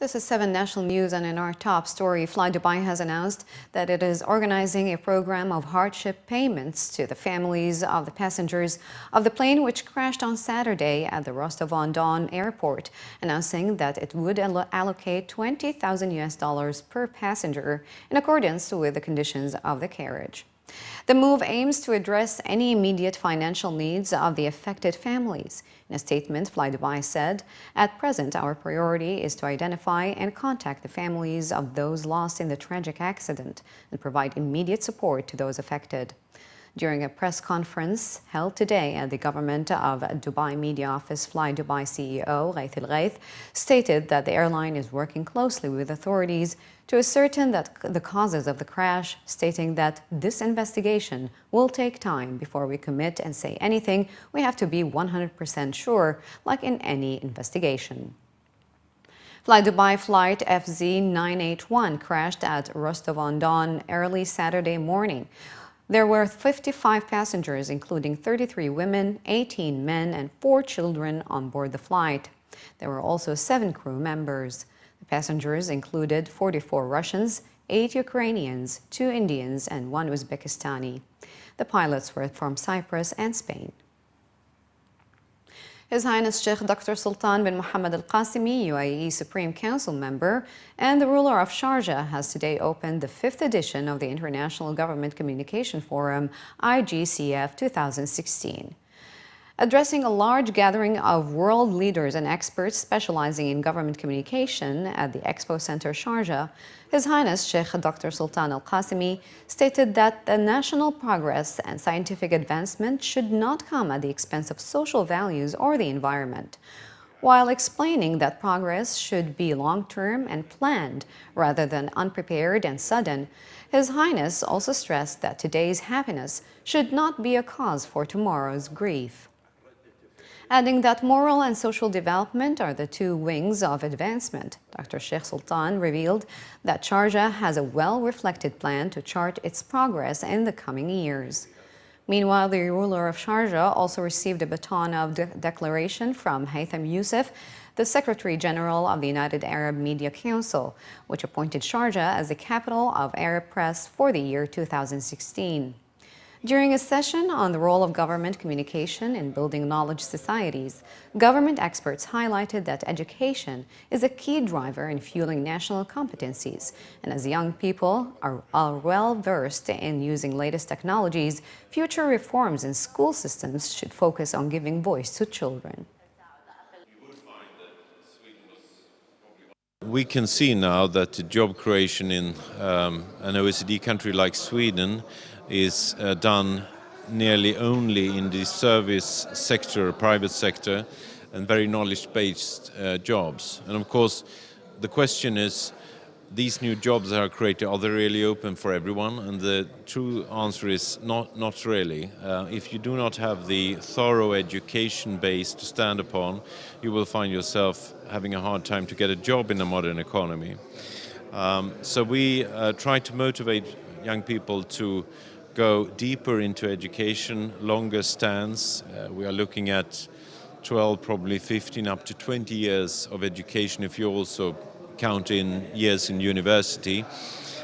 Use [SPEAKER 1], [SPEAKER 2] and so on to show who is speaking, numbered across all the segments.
[SPEAKER 1] This is 7 National News, and in our top story, Flydubai has announced that it is organizing a program of hardship payments to the families of the passengers of the plane which crashed on Saturday at the Rostov-on-Don airport, announcing that it would allocate $20,000 per passenger in accordance with the conditions of the carriage. The move aims to address any immediate financial needs of the affected families. In a statement, Flydubai said, "At present, our priority is to identify and contact the families of those lost in the tragic accident and provide immediate support to those affected." During a press conference held today at the Government of Dubai Media Office, Flydubai CEO Ghaith Al Ghaith stated that the airline is working closely with authorities to ascertain that the causes of the crash, stating that this investigation will take time before we commit and say anything. We have to be 100% sure, like in any investigation. Flydubai flight FZ981 crashed at Rostov-on-Don early Saturday morning. There were 55 passengers, including 33 women, 18 men, and 4 children on board the flight. There were also 7 crew members. The passengers included 44 Russians, 8 Ukrainians, 2 Indians, and 1 Uzbekistani. The pilots were from Cyprus and Spain. His Highness Sheikh Dr. Sultan bin Mohammed Al Qasimi, UAE Supreme Council member and the ruler of Sharjah, has today opened the 5th edition of the International Government Communication Forum, IGCF 2016. Addressing a large gathering of world leaders and experts specializing in government communication at the Expo Center Sharjah, His Highness Sheikh Dr. Sultan Al Qasimi stated that the national progress and scientific advancement should not come at the expense of social values or the environment, while explaining that progress should be long-term and planned rather than unprepared and sudden. His Highness also stressed that today's happiness should not be a cause for tomorrow's grief, adding that moral and social development are the 2 wings of advancement. Dr. Sheikh Sultan revealed that Sharjah has a well-reflected plan to chart its progress in the coming years. Meanwhile, the ruler of Sharjah also received a baton of declaration from Haytham Youssef, the Secretary General of the United Arab Media Council, which appointed Sharjah as the capital of Arab press for the year 2016. During a session on the role of government communication in building knowledge societies, government experts highlighted that education is a key driver in fueling national competencies, and as young people are well-versed in using latest technologies, future reforms in school systems should focus on giving voice to children.
[SPEAKER 2] We can see now that the job creation in an OECD country like Sweden is done nearly only in the service sector, private sector, and very knowledge-based jobs. And of course, the question is, these new jobs that are created, are they really open for everyone? And the true answer is not really. If you do not have the thorough education base to stand upon, you will find yourself having a hard time to get a job in the modern economy. So we try to motivate young people to go deeper into education, longer stands. We are looking at 12, probably 15, up to 20 years of education if you also count in years in university.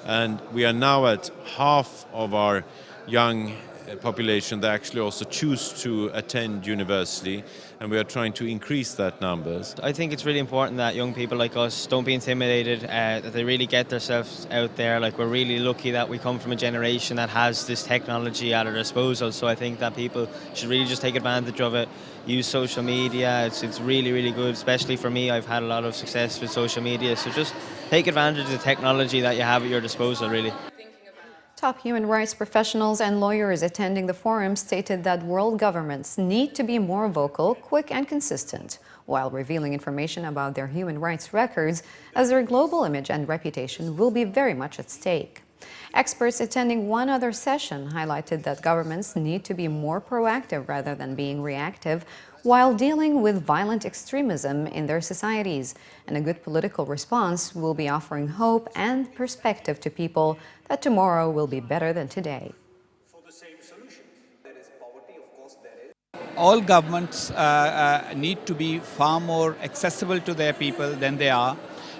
[SPEAKER 2] And we are now at half of our young population that actually also choose to attend university, and we are trying to increase that numbers.
[SPEAKER 3] I think it's really important that young people like us don't be intimidated, that they really get themselves out there. Like, we're really lucky that we come from a generation that has this technology at our disposal, so I think that people should really just take advantage of it, use social media. It's really, really good, especially for me. I've had a lot of success with social media, so just take advantage of the technology that you have at your disposal, really.
[SPEAKER 1] Top human rights professionals and lawyers attending the forum stated that world governments need to be more vocal, quick, and consistent, while revealing information about their human rights records, as their global image and reputation will be very much at stake. Experts attending one other session highlighted that governments need to be more proactive rather than being reactive while dealing with violent extremism in their societies, and a good political response will be offering hope and perspective to people that tomorrow will be better than today.
[SPEAKER 4] All governments need to be far more accessible to their people than they are.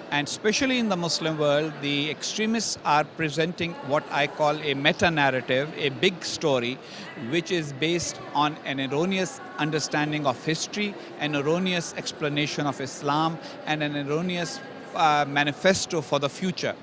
[SPEAKER 4] And especially in the Muslim world, the extremists are presenting what I call a meta-narrative, a big story, which is based on an erroneous understanding of history, an erroneous explanation of Islam, and an erroneous manifesto for the future.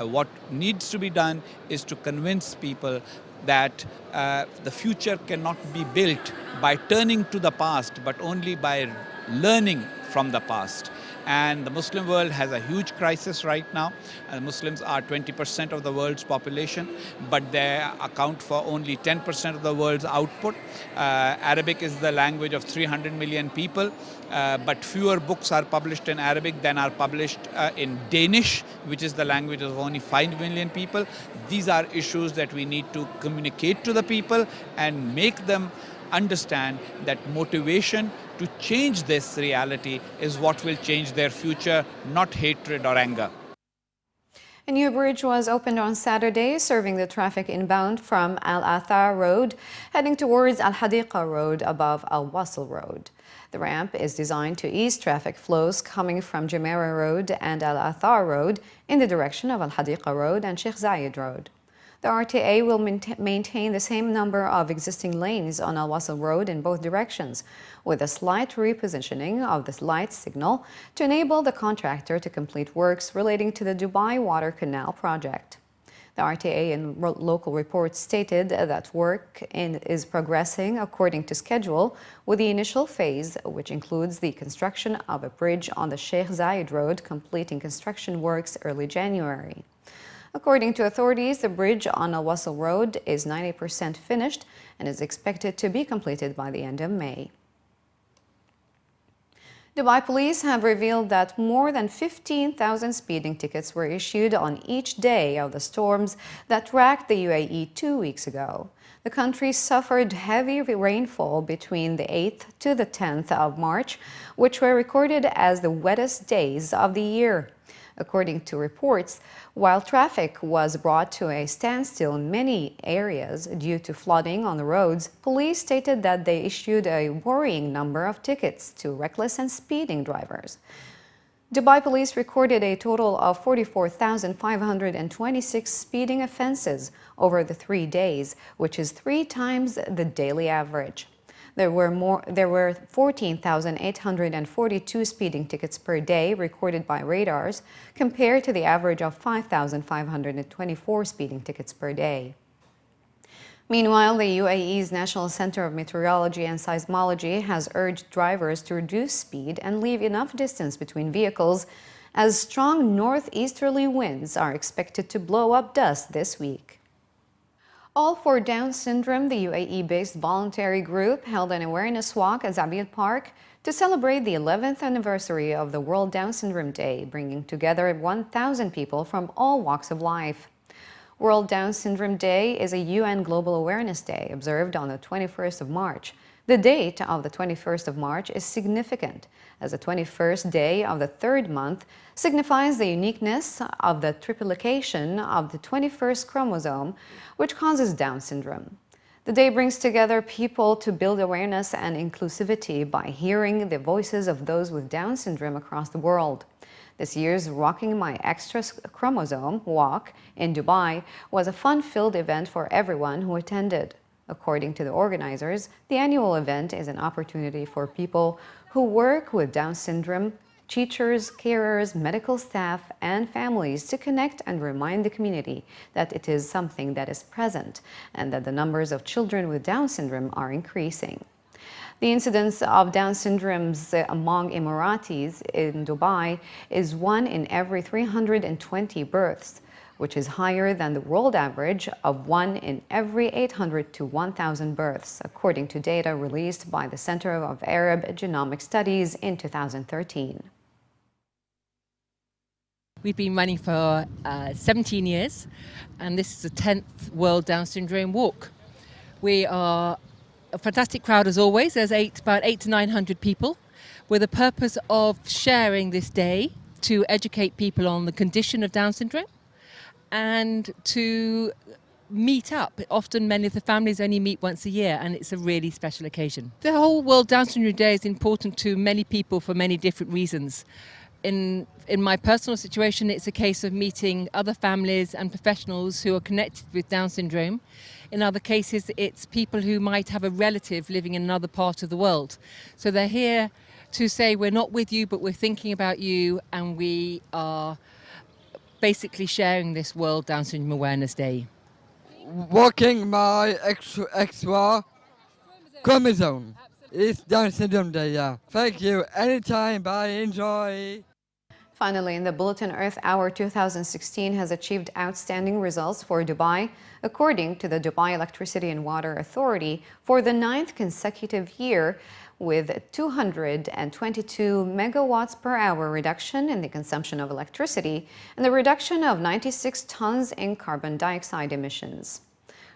[SPEAKER 4] What needs to be done is to convince people that the future cannot be built by turning to the past, but only by learning from the past. And the Muslim world has a huge crisis right now. Muslims are 20% of the world's population, but they account for only 10% of the world's output. Arabic is the language of 300 million people, but fewer books are published in Arabic than are published in Danish, which is the language of only 5 million people. These are issues that we need to communicate to the people and make them understand that motivation to change this reality is what will change their future, not hatred or anger.
[SPEAKER 1] A new bridge was opened on Saturday, serving the traffic inbound from Al Athar Road, heading towards Al Hadiqa Road above Al Wasl Road. The ramp is designed to ease traffic flows coming from Jumeirah Road and Al Athar Road in the direction of Al Hadiqa Road and Sheikh Zayed Road. The RTA will maintain the same number of existing lanes on Al Wasl Road in both directions, with a slight repositioning of the light signal to enable the contractor to complete works relating to the Dubai Water Canal project. The RTA in local reports stated that work is progressing according to schedule, with the initial phase, which includes the construction of a bridge on the Sheikh Zayed Road, completing construction works early January. According to authorities, the bridge on Al Wasl Road is 90% finished and is expected to be completed by the end of May. Dubai police have revealed that more than 15,000 speeding tickets were issued on each day of the storms that racked the UAE 2 weeks ago. The country suffered heavy rainfall between the 8th to the 10th of March, which were recorded as the wettest days of the year. According to reports, while traffic was brought to a standstill in many areas due to flooding on the roads, police stated that they issued a worrying number of tickets to reckless and speeding drivers. Dubai police recorded a total of 44,526 speeding offences over the 3 days, which is 3 times the daily average. There were 14,842 speeding tickets per day recorded by radars, compared to the average of 5,524 speeding tickets per day. Meanwhile, the UAE's National Center of Meteorology and Seismology has urged drivers to reduce speed and leave enough distance between vehicles, as strong northeasterly winds are expected to blow up dust this week. All for Down Syndrome, the UAE-based voluntary group, held an awareness walk at Zabid Park to celebrate the 11th anniversary of the World Down Syndrome Day, bringing together 1,000 people from all walks of life. World Down Syndrome Day is a UN Global Awareness Day observed on the 21st of March. The date of the 21st of March is significant, as the 21st day of the 3rd month signifies the uniqueness of the triplication of the 21st chromosome, which causes Down syndrome. The day brings together people to build awareness and inclusivity by hearing the voices of those with Down syndrome across the world. This year's Rocking My Extra Chromosome walk in Dubai was a fun-filled event for everyone who attended. According to the organizers, the annual event is an opportunity for people who work with Down syndrome, teachers, carers, medical staff, and families to connect and remind the community that it is something that is present and that the numbers of children with Down syndrome are increasing. The incidence of Down syndromes among Emiratis in Dubai is 1 in every 320 births, which is higher than the world average of 1 in every 800 to 1,000 births, according to data released by the Center of Arab Genomic Studies in 2013.
[SPEAKER 5] We've been running for 17 years, and this is the 10th World Down Syndrome Walk. We are a fantastic crowd as always. There's about 800 to 900 people, with the purpose of sharing this day to educate people on the condition of Down syndrome and to meet up. Often many of the families only meet once a year, and it's a really special occasion. The whole World Down Syndrome Day is important to many people for many different reasons. in my personal situation, it's a case of meeting other families and professionals who are connected with Down syndrome. In other cases, it's people who might have a relative living in another part of the world. So they're here to say, we're not with you, but we're thinking about you, and we are basically sharing this World Down Syndrome Awareness Day.
[SPEAKER 6] Walking my extra chromosome. It's Down Syndrome Day, yeah. Thank you. Anytime. Bye. Enjoy.
[SPEAKER 1] Finally, in the Bulletin, Earth Hour 2016 has achieved outstanding results for Dubai, according to the Dubai Electricity and Water Authority, for the 9th consecutive year, with 222 megawatts per hour reduction in the consumption of electricity and the reduction of 96 tons in carbon dioxide emissions.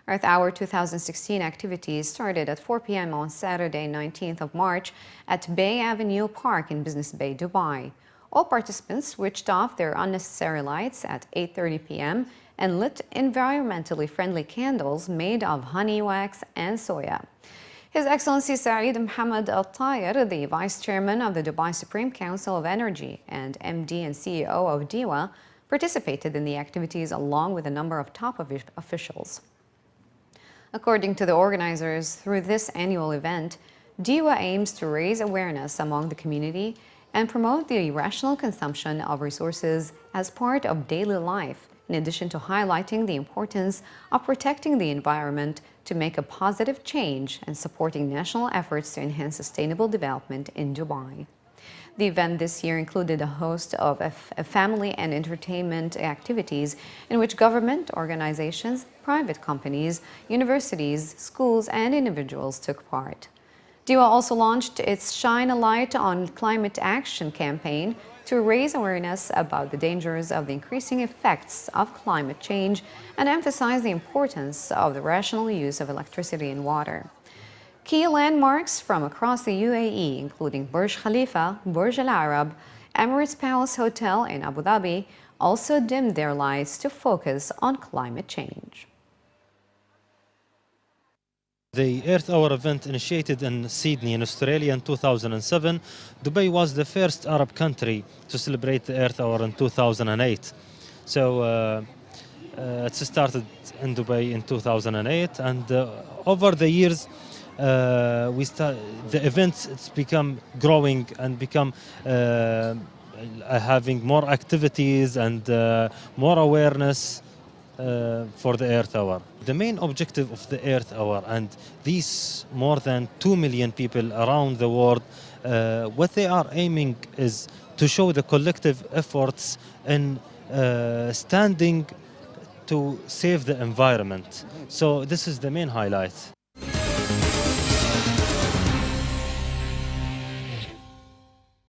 [SPEAKER 1] Earth Hour 2016 activities started at 4 p.m. on Saturday, 19th of March at Bay Avenue Park in Business Bay, Dubai. All participants switched off their unnecessary lights at 8:30 p.m. and lit environmentally friendly candles made of honey wax and soya. His Excellency Saeed Mohammed Al Tayr, the Vice Chairman of the Dubai Supreme Council of Energy and MD and CEO of DEWA, participated in the activities along with a number of top officials. According to the organizers, through this annual event, DEWA aims to raise awareness among the community and promote the rational consumption of resources as part of daily life, in addition to highlighting the importance of protecting the environment to make a positive change and supporting national efforts to enhance sustainable development in Dubai. The event this year included a host of family and entertainment activities in which government organizations, private companies, universities, schools, and individuals took part. DEWA also launched its Shine a Light on Climate Action campaign to raise awareness about the dangers of the increasing effects of climate change and emphasize the importance of the rational use of electricity and water. Key landmarks from across the UAE, including Burj Khalifa, Burj Al Arab, Emirates Palace Hotel in Abu Dhabi, also dimmed their lights to focus on climate change.
[SPEAKER 7] The Earth Hour event initiated in Sydney in Australia in 2007. Dubai was the first Arab country to celebrate the Earth Hour in 2008. So it started in Dubai in 2008, and over the years the events it's become growing and become having more activities and more awareness for the Earth Hour. The main objective of the Earth Hour, and these more than 2 million people around the world, what they are aiming is to show the collective efforts in standing to save the environment. So this is the main highlight.